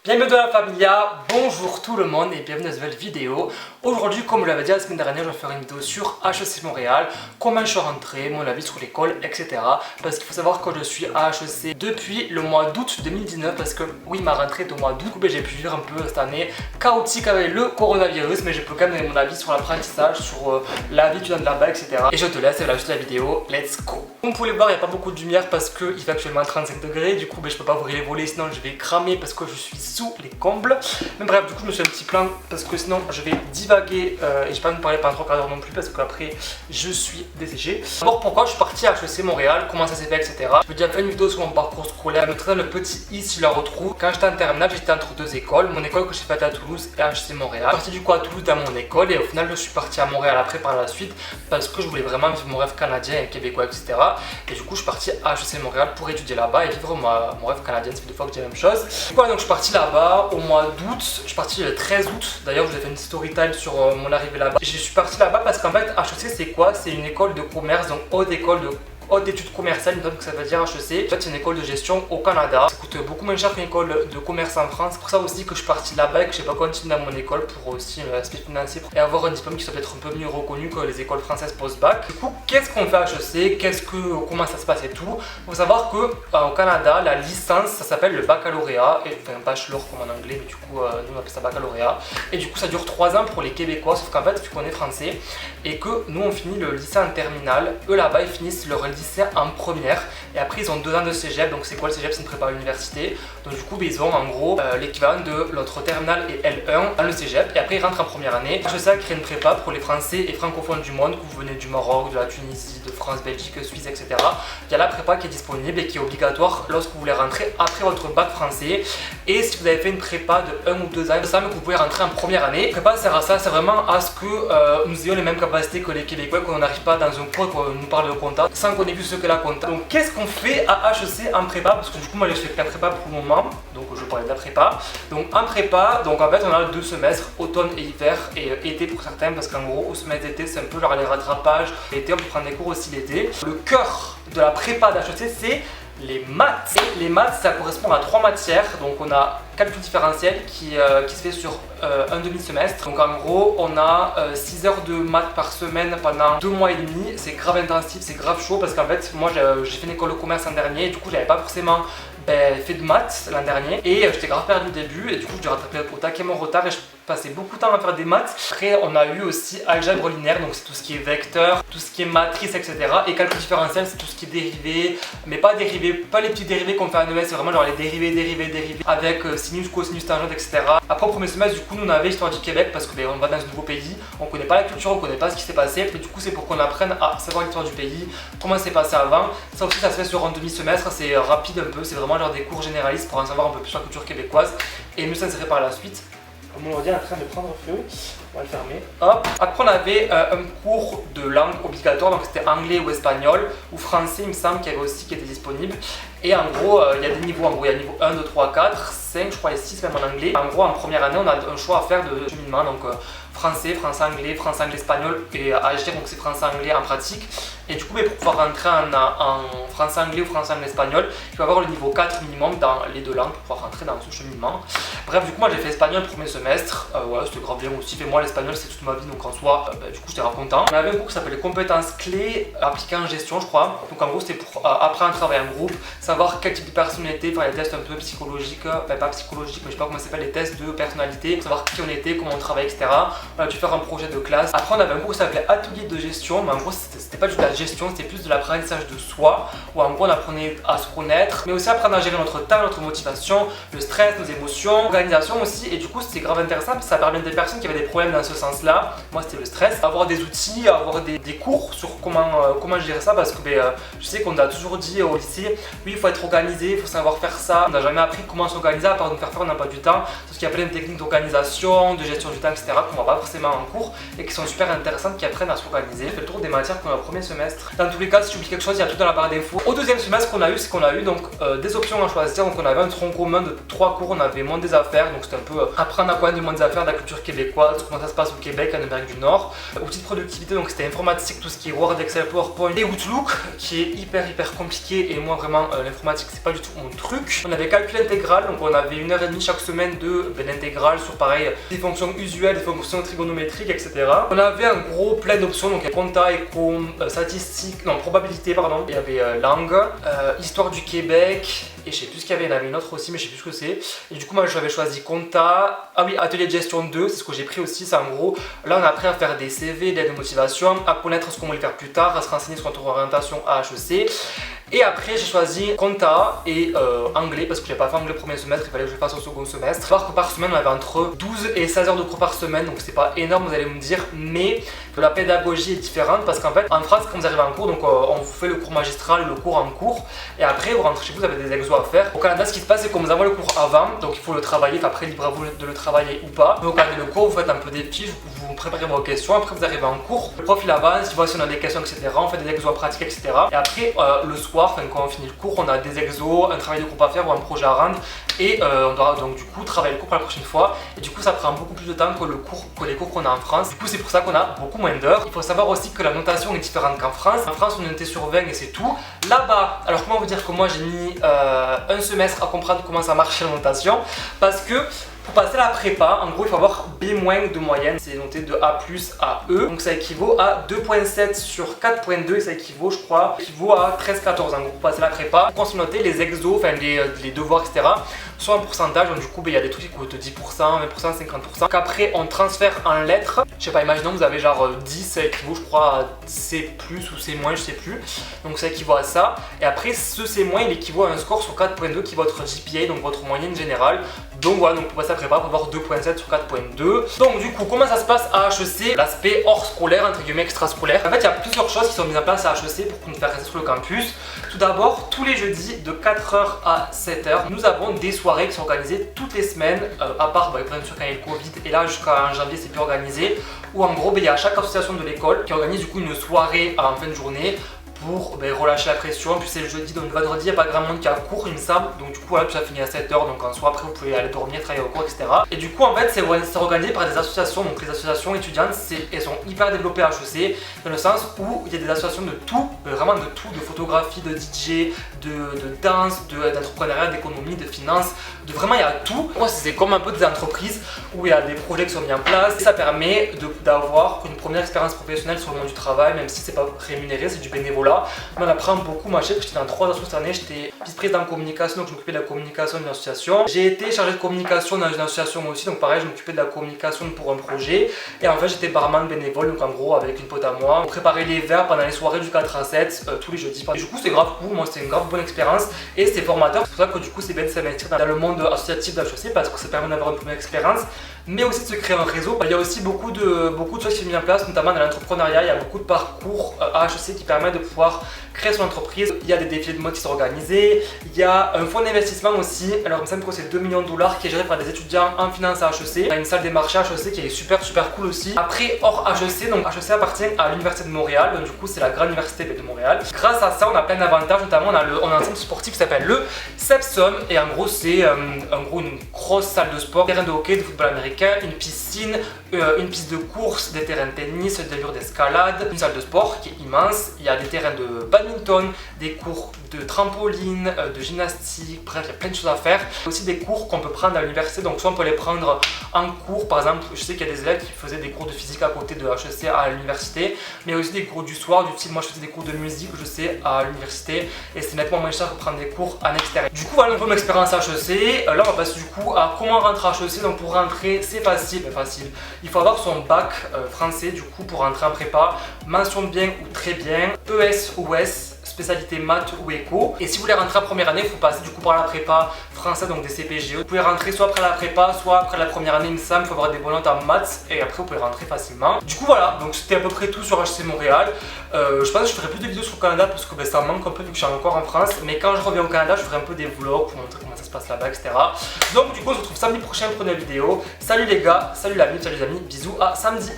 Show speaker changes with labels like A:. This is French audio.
A: Bienvenue dans la Familia, bonjour tout le monde et bienvenue dans cette nouvelle vidéo. Aujourd'hui, comme je l'avais dit la semaine dernière, je vais faire une vidéo sur HEC Montréal, comment je suis rentré, mon avis sur l'école, etc. Parce qu'il faut savoir que je suis à HEC depuis le mois d'août 2019 parce que oui, ma rentrée est au mois d'août, j'ai pu vivre un peu cette année chaotique avec le coronavirus, mais je peux quand même donner mon avis sur l'apprentissage, sur la vie étudiante là-bas, etc. Et je te laisse avec la suite de la vidéo, let's go. Comme vous pouvez le voir, il n'y a pas beaucoup de lumière parce qu'il fait actuellement 35 degrés, du coup je peux pas ouvrir les volets sinon je vais cramer parce que je suis sous les combles. Mais bref, du coup je me suis un petit plan parce que sinon je vais divaguer et je vais pas vous parler pendant 3 quarts d'heure non plus parce qu'après je suis desséché. D'abord pourquoi je suis parti à HEC Montréal, comment ça s'est fait, etc. Je vais déjà faire une vidéo sur mon parcours scolaire, notamment le petit i si je la retrouve. Quand j'étais en terminale, j'étais entre deux écoles, mon école que j'ai faite à Toulouse et HEC Montréal. Je suis parti du coup à Toulouse dans mon école et au final je suis parti à Montréal après par la suite parce que je voulais vraiment vivre mon rêve canadien et québécois, etc. Et du coup je suis parti à HEC Montréal pour étudier là-bas et vivre mon rêve canadien. Ça fait 2 fois que je dis la même chose. Voilà, donc je suis parti là-bas au mois d'août, je suis parti le 13 août, d'ailleurs je vous ai fait une story time sur mon arrivée là-bas. Je suis parti là-bas parce qu'en fait HEC c'est quoi? C'est une école de commerce, donc haute études commerciales, donc ça veut dire HEC. En fait, c'est une école de gestion au Canada. Ça coûte beaucoup moins cher qu'une école de commerce en France. C'est pour ça aussi que je suis parti là-bas et que je n'ai pas continué dans mon école pour aussi l'aspect financier et avoir un diplôme qui soit peut-être un peu mieux reconnu que les écoles françaises post-bac. Du coup, qu'est-ce qu'on fait à HEC? Comment ça se passe et tout? Il faut savoir que au Canada, la licence, ça s'appelle le baccalauréat, enfin bachelor comme en anglais, mais du coup, nous on appelle ça baccalauréat. Et du coup, ça dure 3 ans pour les Québécois, sauf qu'en fait, vu qu'on est français et que nous on finit le lycée en terminale, eux là-bas ils finissent leur lycée en première et après ils ont 2 ans de cégep. Donc c'est quoi le cégep? C'est une prépa à l'université. Donc du coup ils ont en gros l'équivalent de notre terminale et L1 dans le cégep et après ils rentrent en première année. HEC a créé une prépa pour les français et francophones du monde, que vous venez du Maroc, de la Tunisie, de France, Belgique, Suisse, etc. Il y a la prépa qui est disponible et qui est obligatoire lorsque vous voulez rentrer après votre bac français. Et si vous avez fait une prépa de 1 ou 2 ans, ça, mais que vous pouvez rentrer en première année. La prépa sert à ça, c'est vraiment à ce que nous ayons les mêmes capacités que les Québécois, qu'on n'arrive pas dans un cours qu'on nous parle de compta sans qu'on ait vu ce que la compta. Donc qu'est-ce qu'on fait à HEC en prépa? Parce que du coup moi je fais plein de prépa pour le moment, donc je parlais de la prépa. Donc en prépa, donc en fait on a 2 semestres, automne et hiver, et été pour certains, parce qu'en gros au semestre d'été c'est un peu genre les rattrapages. L'été on peut prendre des cours aussi l'été. Le cœur de la prépa d'HEC c'est les maths. Et les maths ça correspond à 3 matières. Donc on a calcul différentiel qui se fait sur un demi-semestre. Donc en gros on a 6 heures de maths par semaine pendant 2 mois et demi. C'est grave intensif, c'est grave chaud parce qu'en fait moi j'ai fait une école de commerce l'an dernier et du coup j'avais pas forcément fait de maths l'an dernier et j'étais grave perdu au début et du coup je rattrapé au taquet mon retard et je passais beaucoup de temps à faire des maths. Après on a eu aussi algèbre linéaire, donc c'est tout ce qui est vecteur, tout ce qui est matrice, etc. Et calcul différentiel c'est tout ce qui est dérivé, mais pas dérivé, pas les petits dérivés qu'on fait en ES, c'est vraiment genre les dérivés avec sinus, cosinus, tangente, etc. Après au premier semestre du coup nous on avait histoire du Québec parce que on va dans un nouveau pays, on connaît pas la culture, on connaît pas ce qui s'est passé, mais du coup c'est pour qu'on apprenne à savoir l'histoire du pays, comment c'est passé avant. Ça aussi ça se fait sur un demi-semestre, c'est rapide un peu, c'est vraiment genre des cours généralistes pour en savoir un peu plus sur la culture québécoise et mieux s'insérer par la suite. Mon ordi est en train de prendre feu, on va le fermer. Hop. Après on avait un cours de langue obligatoire, donc c'était anglais ou espagnol, ou français il me semble qu'il y avait aussi qui était disponible. Et en gros il y a des niveaux, en gros il y a niveau 1, 2, 3, 4, 5, je crois et 6 même en anglais. En gros en première année on a un choix à faire de cheminement, donc français, français-anglais, français-anglais-espagnol et AHR, donc c'est français-anglais en pratique. Et du coup pour pouvoir rentrer en français-anglais ou français-anglais-espagnol, il faut avoir le niveau 4 minimum dans les 2 langues pour pouvoir rentrer dans ce cheminement. Bref, du coup moi j'ai fait espagnol le premier semestre, ouais c'était grave bien aussi, et moi l'espagnol c'est toute ma vie donc en soi, du coup j'étais grave content. On avait un cours qui s'appelait compétences clés appliquées en gestion je crois, donc en gros c'était pour apprendre à travailler en groupe, savoir quel type de personnalité, faire les tests un peu psychologiques, enfin pas psychologiques mais je sais pas comment ça s'appelle, les tests de personnalité, pour savoir qui on était, comment on travaillait, etc. On a dû faire un projet de classe. Après on avait un cours qui s'appelait atelier de gestion, mais en gros c'était pas juste de la gestion, c'était plus de l'apprentissage de soi, où en gros on apprenait à se connaître, mais aussi apprendre à gérer notre temps, notre motivation, le stress, nos émotions, l'organisation aussi. Et du coup c'était grave intéressant parce que ça permet des personnes qui avaient des problèmes dans ce sens là, moi c'était le stress, avoir des outils, avoir des cours sur comment gérer ça, parce que je sais qu'on a toujours dit au lycée, oui il faut être organisé, il faut savoir faire ça. On n'a jamais appris comment s'organiser, à part nous faire faire, on n'a pas du temps, parce qu'il y a plein de techniques d'organisation, de gestion du temps, etc. qu'on voit pas forcément en cours et qui sont super intéressantes, qui apprennent à s'organiser. Je fais le tour des matières qu'on a au premier semestre. semestre. Dans tous les cas, si tu oublies quelque chose, il y a tout dans la barre d'infos. Au deuxième semestre, qu'on a eu, c'est qu'on a eu donc des options à choisir. Donc on avait un tronc commun de 3 cours. On avait monde des affaires, donc c'était un peu apprendre à connaître du monde des affaires, de la culture québécoise, comment ça se passe au Québec, en Amérique du Nord. Outils de productivité, donc c'était informatique, tout ce qui est Word, Excel, PowerPoint et Outlook, qui est hyper compliqué. Et moi vraiment l'informatique c'est pas du tout mon truc. On avait calcul intégral, donc on avait 1h30 chaque semaine de l'intégrale sur pareil des fonctions usuelles, des fonctions trigonométriques, etc. On avait un gros plein d'options, donc il y a compta, éco, statistiques, non probabilité pardon. Il y avait langue, histoire du Québec. Et je sais plus ce qu'il y avait, il y en avait une autre aussi, mais je sais plus ce que c'est. Et du coup, moi j'avais choisi compta. Ah oui, atelier de gestion 2, c'est ce que j'ai pris aussi. C'est en gros, là on a appris à faire des CV, des lettres de motivation, à connaître ce qu'on voulait faire plus tard, à se renseigner sur notre orientation à HEC. Et après j'ai choisi compta et anglais parce que j'ai pas fait anglais le premier semestre, il fallait que je le fasse au second semestre. Savoir que par semaine on avait entre 12 et 16 heures de cours par semaine, donc c'est pas énorme vous allez me dire, mais la pédagogie est différente parce qu'en fait en France quand vous arrivez en cours, donc on vous fait le cours magistral, le cours en cours, et après vous rentrez chez vous, vous avez des exos à faire. Au Canada ce qui se passe c'est qu'on vous envoie le cours avant, donc il faut le travailler, après libre à vous de le travailler ou pas. Donc quand vous avez le cours, vous faites un peu des fiches, vous préparez vos questions, après vous arrivez en cours, le prof il avance, il voit si on a des questions etc, on fait des exos pratiques etc. Et après le soir, quand on finit le cours, on a des exos, un travail de groupe à faire ou un projet à rendre et on doit donc du coup travailler le cours pour la prochaine fois et du coup ça prend beaucoup plus de temps que les cours qu'on a en France. Du coup c'est pour ça qu'on a beaucoup moins d'heures. Il faut savoir aussi que la notation est différente qu'en France. En France on était sur 20 et c'est tout. Là-bas, alors comment vous dire que moi j'ai mis un semestre à comprendre comment ça marche la notation parce que pour passer la prépa, en gros il faut avoir B- de moyenne, c'est noté de A+ à E, donc ça équivaut à 2.7 sur 4.2 et ça équivaut je crois, à 13-14 en gros pour passer la prépa. Quand on notait les exos, enfin les devoirs etc, soit en pourcentage, donc du coup il y a des trucs qui coûtent 10%, 20%, 50%. Donc après on transfère en lettres, je sais pas, imaginons que vous avez genre 10, ça équivaut je crois à C+ ou C-, je sais plus, donc ça équivaut à ça. Et après ce C- il équivaut à un score sur 4.2 qui est votre GPA, donc votre moyenne générale. Donc voilà, donc pour passer la prépa, on va avoir 2.7 sur 4.2. Donc du coup, comment ça se passe à HEC? L'aspect hors scolaire, entre guillemets extrascolaire. En fait, il y a plusieurs choses qui sont mises en place à HEC pour nous faire rester sur le campus. Tout d'abord, tous les jeudis de 4h à 7h, nous avons des soirées qui sont organisées toutes les semaines, à part bien sûr quand il y a le Covid, et là jusqu'à janvier c'est plus organisé, où en gros il y a chaque association de l'école qui organise du coup une soirée en fin de journée pour relâcher la pression. Puis c'est le jeudi, donc le vendredi il n'y a pas grand monde qui a cours il me semble, donc du coup voilà, puis ça finit à 7h, donc en soi après vous pouvez aller dormir, travailler au cours etc. Et du coup en fait c'est organisé par des associations, donc les associations étudiantes elles sont hyper développées à HEC dans le sens où il y a des associations de tout, vraiment de tout, de photographie, de DJ, de danse, d'entrepreneuriat, d'économie, de finance, de vraiment il y a tout. Moi c'est comme un peu des entreprises où il y a des projets qui sont mis en place et ça permet d'avoir une première expérience professionnelle sur le monde du travail, même si c'est pas rémunéré, c'est du bénévolat. On apprend beaucoup. Moi je sais que j'étais dans 3 associations cette année, j'étais vice-président en communication, donc je m'occupais de la communication d'une association. J'ai été chargé de communication dans une association aussi, donc pareil je m'occupais de la communication pour un projet. Et en fait j'étais barman bénévole, donc en gros avec une pote à moi, on préparait les verres pendant les soirées du 4 à 7 tous les jeudis. Et du coup c'est grave cool, moi c'était une grave bonne expérience et c'était formateur. C'est pour ça que du coup c'est bien de s'investir dans le monde associatif d'HEC parce que ça permet d'avoir une première expérience, mais aussi de se créer un réseau. Il y a aussi beaucoup de choses qui sont mises en place, notamment dans l'entrepreneuriat. Il y a beaucoup de parcours à HEC qui permettent de pouvoir créer son entreprise. Il y a des défilés de mode qui sont organisés, il y a un fonds d'investissement aussi, alors il me semble que c'est $2 millions qui est géré par des étudiants en finance à HEC. Il y a une salle des marchés à HEC qui est super cool aussi. Après hors HEC, donc HEC appartient à l'université de Montréal, donc du coup c'est la grande université de Montréal. Grâce à ça on a plein d'avantages, notamment on a un centre sportif qui s'appelle le Sepsum et en gros c'est une grosse salle de sport, terrain de hockey, de football américain, une piscine, une piste de course, des terrains de tennis, des murs d'escalade, une salle de sport qui est immense, il y a des terrains de badminton, des cours de trampoline, de gymnastique, bref il y a plein de choses à faire. Il y a aussi des cours qu'on peut prendre à l'université, donc soit on peut les prendre en cours, par exemple je sais qu'il y a des élèves qui faisaient des cours de physique à côté de HEC à l'université, mais aussi des cours du soir, du style moi je faisais des cours de musique je sais à l'université et c'est nettement moins cher que prendre des cours en extérieur. Du coup voilà un peu mon expérience à HEC. Là on va passer du coup à comment rentrer à HEC. Donc pour rentrer c'est facile, il faut avoir son bac français du coup pour rentrer en prépa, mention bien ou très bien, ES ou S, spécialité maths ou éco. Et si vous voulez rentrer en première année, il faut passer du coup par la prépa français, donc des CPGE. Vous pouvez rentrer soit après la prépa, soit après la première année, il me semble, il faut avoir des bonnes notes en maths et après vous pouvez rentrer facilement. Du coup voilà, donc c'était à peu près tout sur HEC Montréal. Je pense que je ferai plus de vidéos sur le Canada parce que ça me manque un peu vu que je suis encore en France, mais quand je reviens au Canada, je ferai un peu des vlogs pour montrer comment ça se passe là-bas, etc. Donc du coup on se retrouve samedi prochain pour une vidéo. Salut les gars, salut les amis, bisous, à samedi.